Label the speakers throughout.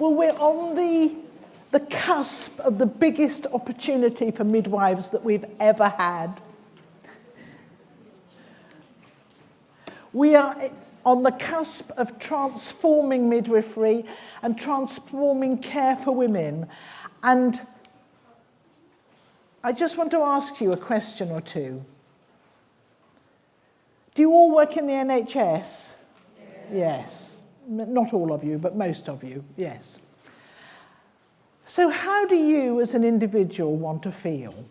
Speaker 1: Well, we're on the cusp of the biggest opportunity for midwives that we've ever had. We are on the cusp of transforming midwifery and transforming care for women. And I just want to ask you a question or two. Do you all work in the NHS? Yes. Not all of you, but most of you, yes. So how do you as an individual want to feel?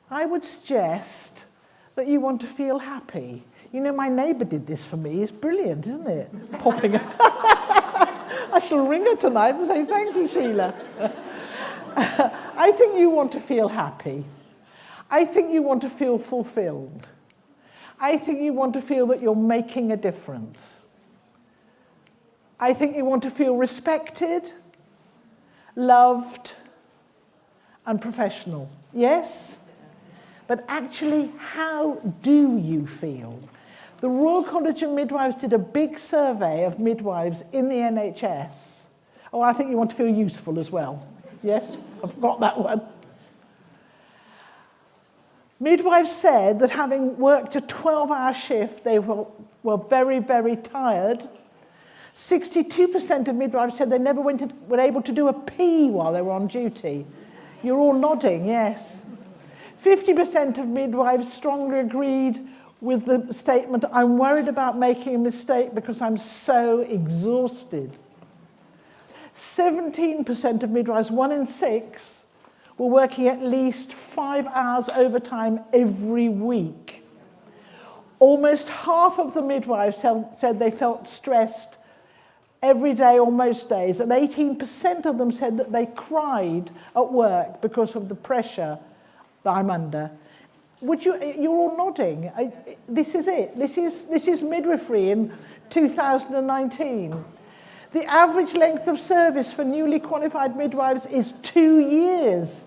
Speaker 1: I would suggest that you want to feel happy. You know, my neighbour did this for me. It's brilliant, isn't it? Popping. I shall ring her tonight and say, thank you, Sheila. I think you want to feel happy. I think you want to feel fulfilled. I think you want to feel that you're making a difference. I think you want to feel respected, loved, and professional. Yes? But actually, how do you feel? The Royal College of Midwives did a big survey of midwives in the NHS. Oh, I think you want to feel useful as well. Yes, I've got that one. Midwives said that having worked a 12-hour shift, they were very, very tired. 62% of midwives said they never were able to do a pee while they were on duty. You're all nodding, yes. 50% of midwives strongly agreed with the statement, I'm worried about making a mistake because I'm so exhausted. 17% of midwives, 1 in 6, were working at least 5 hours overtime every week. Almost half of the midwives said they felt stressed every day or most days, and 18% of them said that they cried at work because of the pressure that I'm under. You're all nodding. This is it. This is midwifery in 2019. The average length of service for newly qualified midwives is 2 years.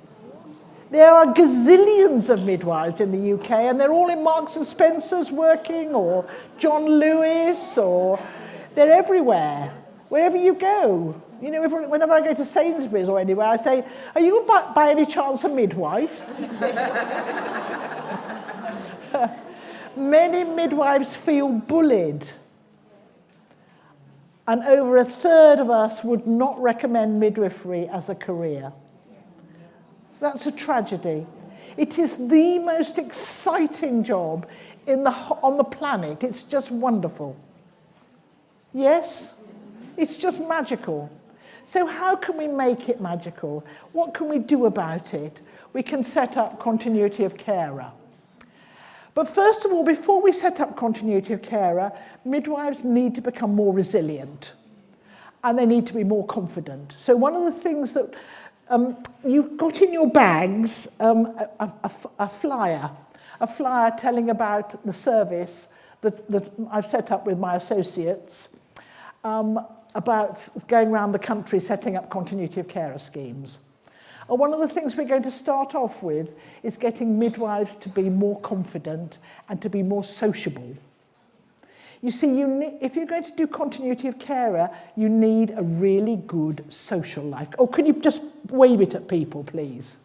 Speaker 1: There are gazillions of midwives in the UK, and they're all in Marks and Spencer's working, or John Lewis, or they're everywhere. Wherever you go. You know, whenever I go to Sainsbury's or anywhere, I say, are you by any chance a midwife? Many midwives feel bullied. And over a third of us would not recommend midwifery as a career. That's a tragedy. It is the most exciting job on the planet. It's just wonderful. Yes? It's just magical. So how can we make it magical? What can we do about it? We can set up continuity of carer. But first of all, before we set up continuity of carer, midwives need to become more resilient, and they need to be more confident. So one of the things that you've got in your bags, a flyer telling about the service that I've set up with my associates, about going around the country setting up continuity of carer schemes. And one of the things we're going to start off with is getting midwives to be more confident and to be more sociable. You see, if you're going to do continuity of carer, you need a really good social life. Oh, can you just wave it at people, please?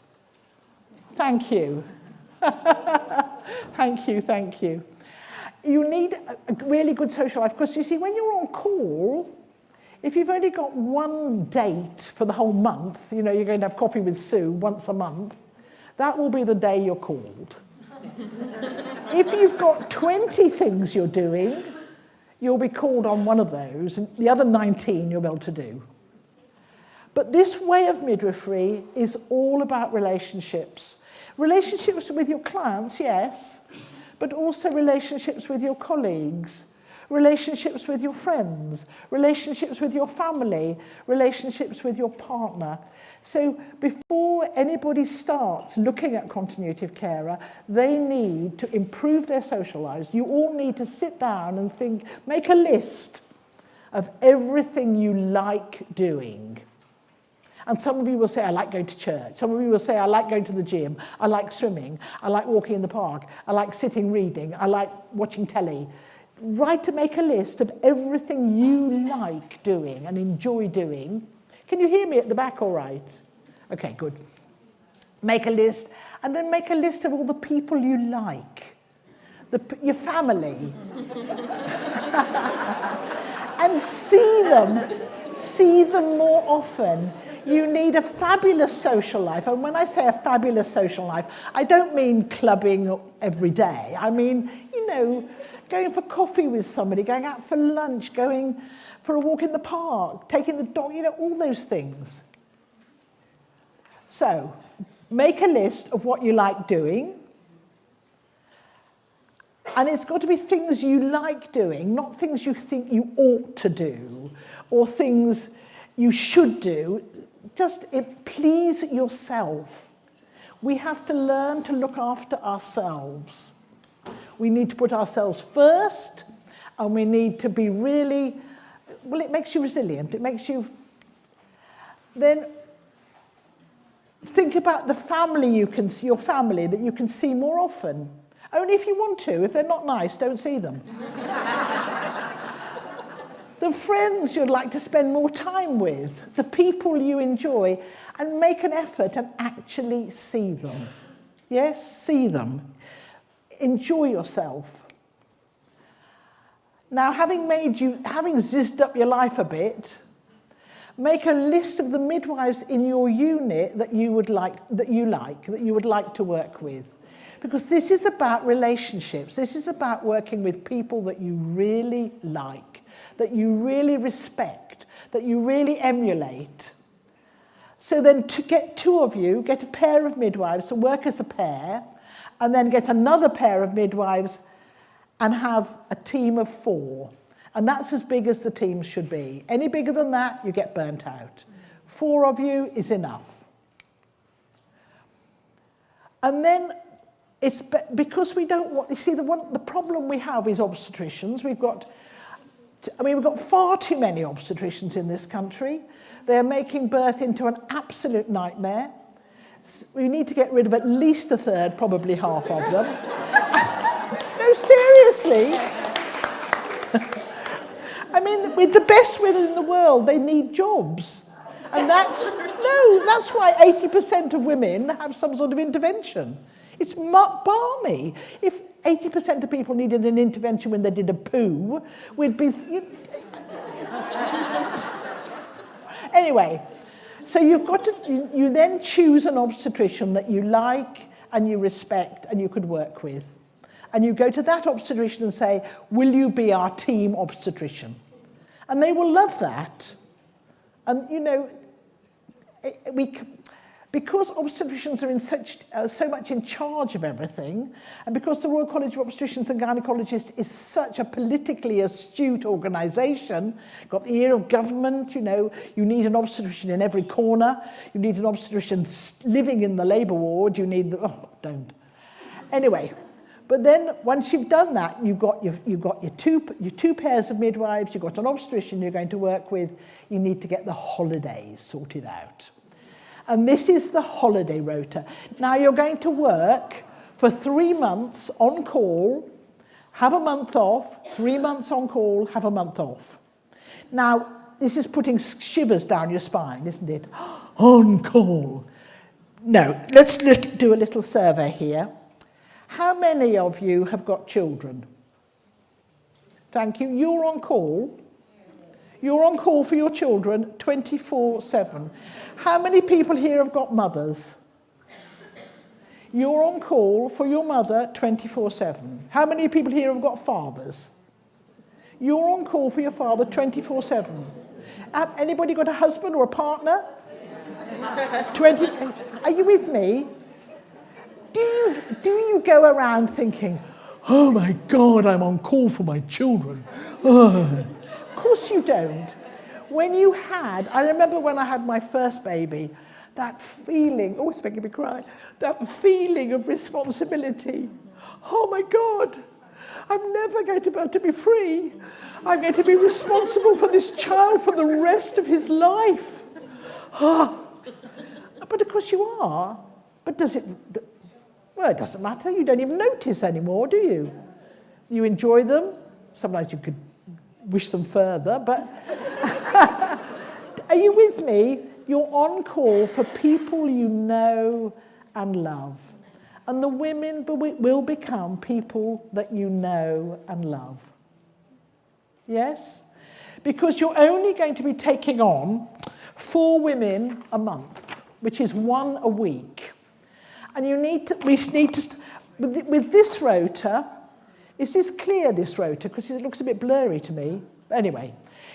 Speaker 1: Thank you. Thank you. You need a really good social life, because you see, when you're on call, if you've only got one date for the whole month, you know, you're going to have coffee with Sue once a month, that will be the day you're called. If you've got 20 things you're doing, you'll be called on one of those, and the other 19 you'll be able to do. But this way of midwifery is all about relationships. Relationships with your clients, yes, but also relationships with your colleagues, relationships with your friends, relationships with your family, relationships with your partner. So before anybody starts looking at continuity of carer, they need to improve their social lives. You all need to sit down and think, make a list of everything you like doing. And some of you will say, I like going to church. Some of you will say, I like going to the gym. I like swimming. I like walking in the park. I like sitting reading. I like watching telly. Make a list of everything you like doing and enjoy doing. Can you hear me at the back all right? Okay, good. Make a list, and then make a list of all the people you like, your family. And see them more often. You need a fabulous social life. And when I say a fabulous social life, I don't mean clubbing every day. I mean, going for coffee with somebody, going out for lunch, going for a walk in the park, taking the dog, all those things. So, make a list of what you like doing. And it's got to be things you like doing, not things you think you ought to do or things you should do. Just please yourself. We have to learn to look after ourselves. We need to put ourselves first, and we need to be really, it makes you resilient. It makes you, then think about the family your family that you can see more often. Only if you want to. If they're not nice, don't see them. The friends you'd like to spend more time with, the people you enjoy, and make an effort and actually see them. Yes, see them. Enjoy yourself. Now, having zizzed up your life a bit, make a list of the midwives in your unit that you would like to work with. Because this is about relationships. This is about working with people that you really like, that you really respect, that you really emulate. So then to get two of you, get a pair of midwives to work as a pair, and then get another pair of midwives and have a team of 4. And that's as big as the teams should be. Any bigger than that, you get burnt out. 4 of you is enough. And then it's because we don't want, the problem we have is obstetricians. We've got far too many obstetricians in this country. They're making birth into an absolute nightmare. We need to get rid of at least a third, probably half of them. No, seriously. With the best women in the world, they need jobs. And that's why 80% of women have some sort of intervention. It's balmy. If 80% of people needed an intervention when they did a poo, we'd be... Anyway, so you then choose an obstetrician that you like and you respect and you could work with. And you go to that obstetrician and say, will you be our team obstetrician? And they will love that. And, because obstetricians are so much in charge of everything, and because the Royal College of Obstetricians and Gynecologists is such a politically astute organisation, got the ear of government, you need an obstetrician in every corner, you need an obstetrician living in the labour ward, Anyway, but then once you've done that, you've got your two pairs of midwives, you've got an obstetrician you're going to work with, you need to get the holidays sorted out. And this is the holiday rota. Now you're going to work for 3 months on call, have a month off, 3 months on call, have a month off. Now, this is putting shivers down your spine, isn't it? On call. No, let's do a little survey here. How many of you have got children? Thank you. You're on call. You're on call for your children 24/7. How many people here have got mothers? You're on call for your mother 24/7. How many people here have got fathers? You're on call for your father 24/7. Anybody got a husband or a partner? 20. Are you with me? Do you go around thinking, oh my God, I'm on call for my children? Of course you don't. I remember when I had my first baby, that feeling, it's making me cry, that feeling of responsibility. Oh my God, I'm never going to be able to be free. I'm going to be responsible for this child for the rest of his life. But of course you are. But it doesn't matter. You don't even notice anymore, do you? You enjoy them. Sometimes you could wish them further, but are you with me? you're on call for people you know and love. And the women will become people that you know and love. Yes? Because you're only going to be taking on 4 women a month, which is 1 a week. And we need to, with this rota, is this clear, this rota? Because it looks a bit blurry to me. Anyway,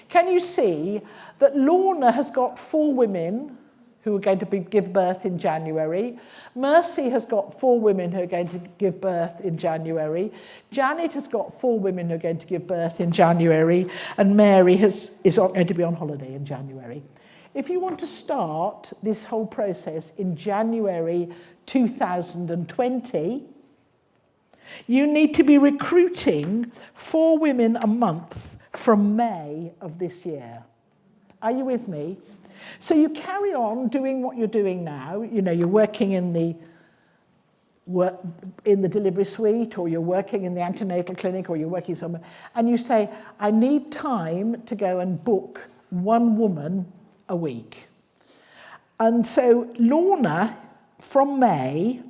Speaker 1: can you see that Lorna has got 4 women who are going to give birth in January. Mercy has got 4 women who are going to give birth in January. Janet has got 4 women who are going to give birth in January. And Mary is going to be on holiday in January. If you want to start this whole process in January 2020, you need to be recruiting 4 women a month from May of this year. Are you with me? So you carry on doing what you're doing now. You know, you're working in the delivery suite, or you're working in the antenatal clinic, or you're working somewhere, and you say, I need time to go and book 1 woman a week. And so Lorna, from May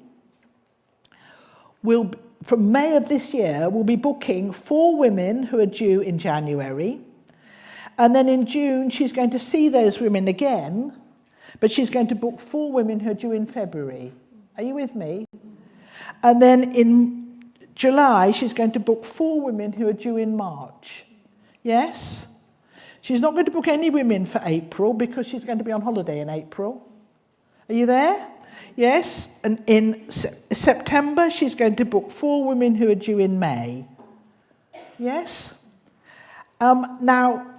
Speaker 1: of this year, will be booking 4 women who are due in January. And then in June, she's going to see those women again, but she's going to book 4 women who are due in February. Are you with me? And then in July, she's going to book 4 women who are due in March. Yes? She's not going to book any women for April because she's going to be on holiday in April. Are you there? Yes. And in September, she's going to book 4 women who are due in May. Yes? Now,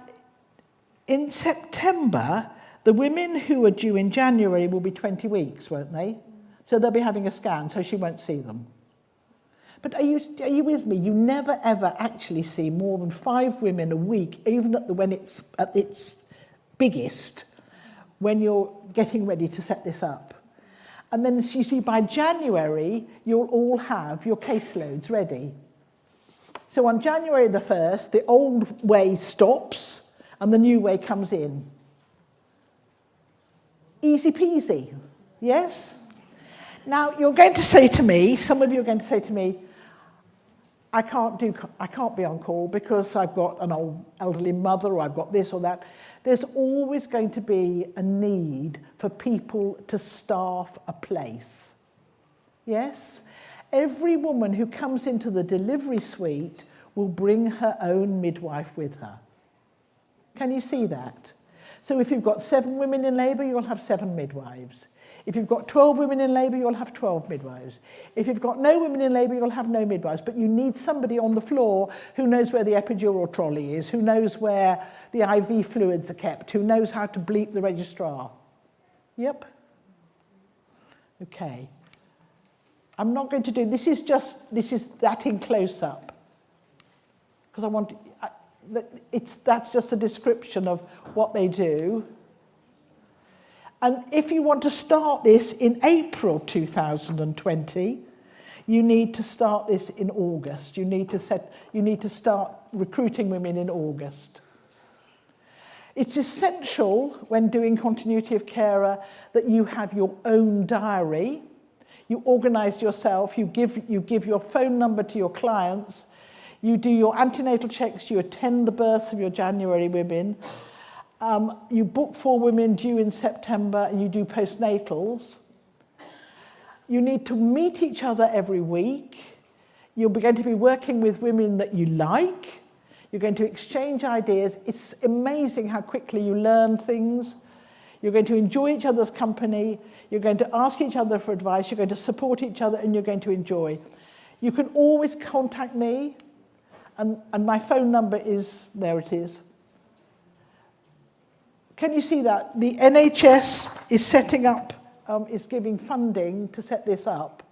Speaker 1: in September, the women who are due in January will be 20 weeks, won't they? So they'll be having a scan, so she won't see them. But are you with me? You never, ever actually see more than 5 women a week, even when it's at its biggest, when you're getting ready to set this up. And then, as you see, by January, you'll all have your caseloads ready. So on January the 1st, the old way stops, and the new way comes in. Easy peasy, yes? Now, you're going to say to me, some of you are going to say to me, I can't be on call because I've got an old elderly mother, or I've got this or that. There's always going to be a need for people to staff a place. Yes? Every woman who comes into the delivery suite will bring her own midwife with her. Can you see that? So if you've got 7 women in labour, you'll have 7 midwives. If you've got 12 women in labour, you'll have 12 midwives. If you've got no women in labour, you'll have no midwives. But you need somebody on the floor who knows where the epidural trolley is, who knows where the IV fluids are kept, who knows how to bleep the registrar. Yep. Okay. I'm not going to do, this is that in close-up. Because I want, that's just a description of what they do. And if you want to start this in April 2020, you need to start this in August. You need to start recruiting women in August. It's essential when doing continuity of carer that you have your own diary. You organise yourself. You give your phone number to your clients. You do your antenatal checks. You attend the births of your January women. You book 4 women due in September, and you do postnatals. You need to meet each other every week. You're going to be working with women that you like. You're going to exchange ideas. It's amazing how quickly you learn things. You're going to enjoy each other's company. You're going to ask each other for advice. You're going to support each other, and you're going to enjoy. You can always contact me, and my phone number is, there it is. Can you see that? The NHS is setting up, is giving funding to set this up.